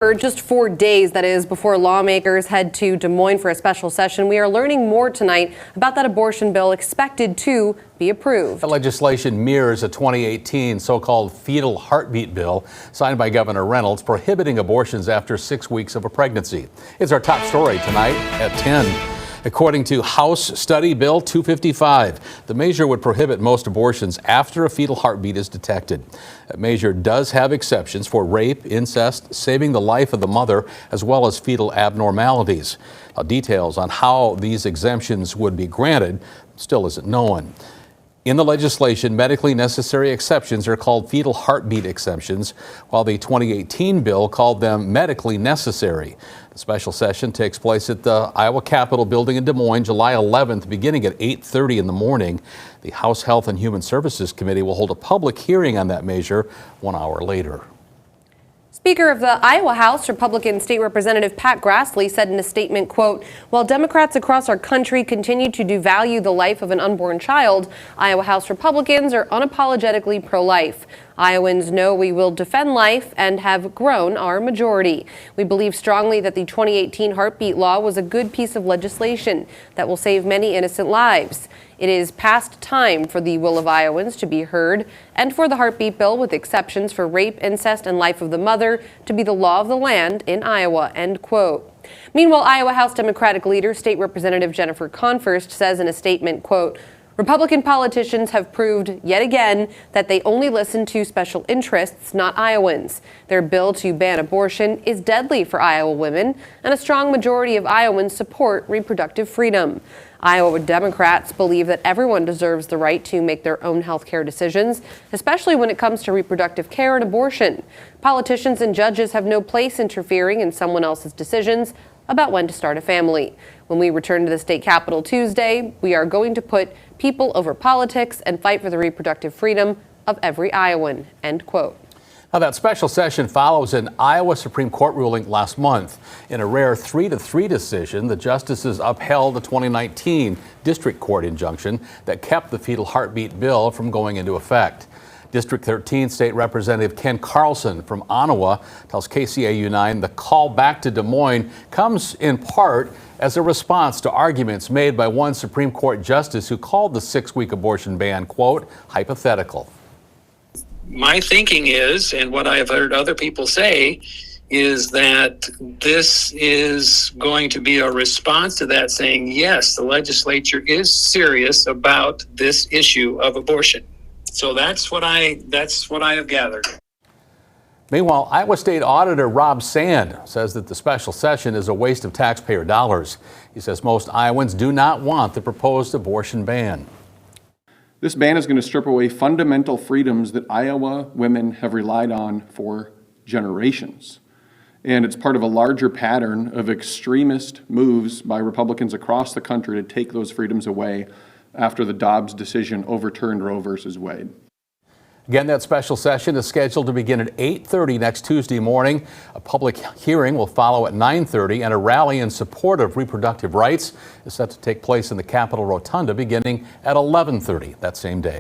For just 4 days, that is, before lawmakers head to Des Moines for a special session, we are learning more tonight about that abortion bill expected to be approved. The legislation mirrors a 2018 so-called fetal heartbeat bill signed by Governor Reynolds prohibiting abortions after 6 weeks of a pregnancy. It's our top story tonight at 10. According to House Study Bill 255, the measure would prohibit most abortions after a fetal heartbeat is detected. That measure does have exceptions for rape, incest, saving the life of the mother, as well as fetal abnormalities. Now, details on how these exemptions would be granted still isn't known. In the legislation, medically necessary exceptions are called fetal heartbeat exemptions, while the 2018 bill called them medically necessary. The special session takes place at the Iowa Capitol building in Des Moines, July 11th, beginning at 8:30 in the morning. The House Health and Human Services Committee will hold a public hearing on that measure 1 hour later. Speaker of the Iowa House, Republican State Representative Pat Grassley said in a statement, quote, "While Democrats across our country continue to devalue the life of an unborn child, Iowa House Republicans are unapologetically pro-life. Iowans know we will defend life and have grown our majority. We believe strongly that the 2018 heartbeat law was a good piece of legislation that will save many innocent lives. It is past time for the will of Iowans to be heard and for the heartbeat bill, with exceptions for rape, incest, and life of the mother, to be the law of the land in Iowa," end quote. Meanwhile, Iowa House Democratic leader, State Representative Jennifer Confirst, says in a statement, quote, "Republican politicians have proved yet again that they only listen to special interests, not Iowans. Their bill to ban abortion is deadly for Iowa women, and a strong majority of Iowans support reproductive freedom. Iowa Democrats believe that everyone deserves the right to make their own health care decisions, especially when it comes to reproductive care and abortion. Politicians and judges have no place interfering in someone else's decisions about when to start a family. When we return to the state capitol Tuesday, we are going to put people over politics and fight for the reproductive freedom of every Iowan," end quote. Now, that special session follows an Iowa Supreme Court ruling last month. In a rare 3-3 decision, the justices upheld the 2019 district court injunction that kept the fetal heartbeat bill from going into effect. District 13 State Representative Ken Carlson from Ottawa tells KCAU-9 the call back to Des Moines comes in part as a response to arguments made by one Supreme Court justice who called the 6-week abortion ban, quote, hypothetical. My thinking is, and what I have heard other people say, is that this is going to be a response to that, saying, yes, the legislature is serious about this issue of abortion. So that's what I have gathered. Meanwhile, Iowa State Auditor Rob Sand says that the special session is a waste of taxpayer dollars. He says most Iowans do not want the proposed abortion ban. This ban is going to strip away fundamental freedoms that Iowa women have relied on for generations. And it's part of a larger pattern of extremist moves by Republicans across the country to take those freedoms away after the Dobbs decision overturned Roe versus Wade. Again, that special session is scheduled to begin at 8:30 next Tuesday morning. A public hearing will follow at 9:30, and a rally in support of reproductive rights is set to take place in the Capitol Rotunda beginning at 11:30 that same day.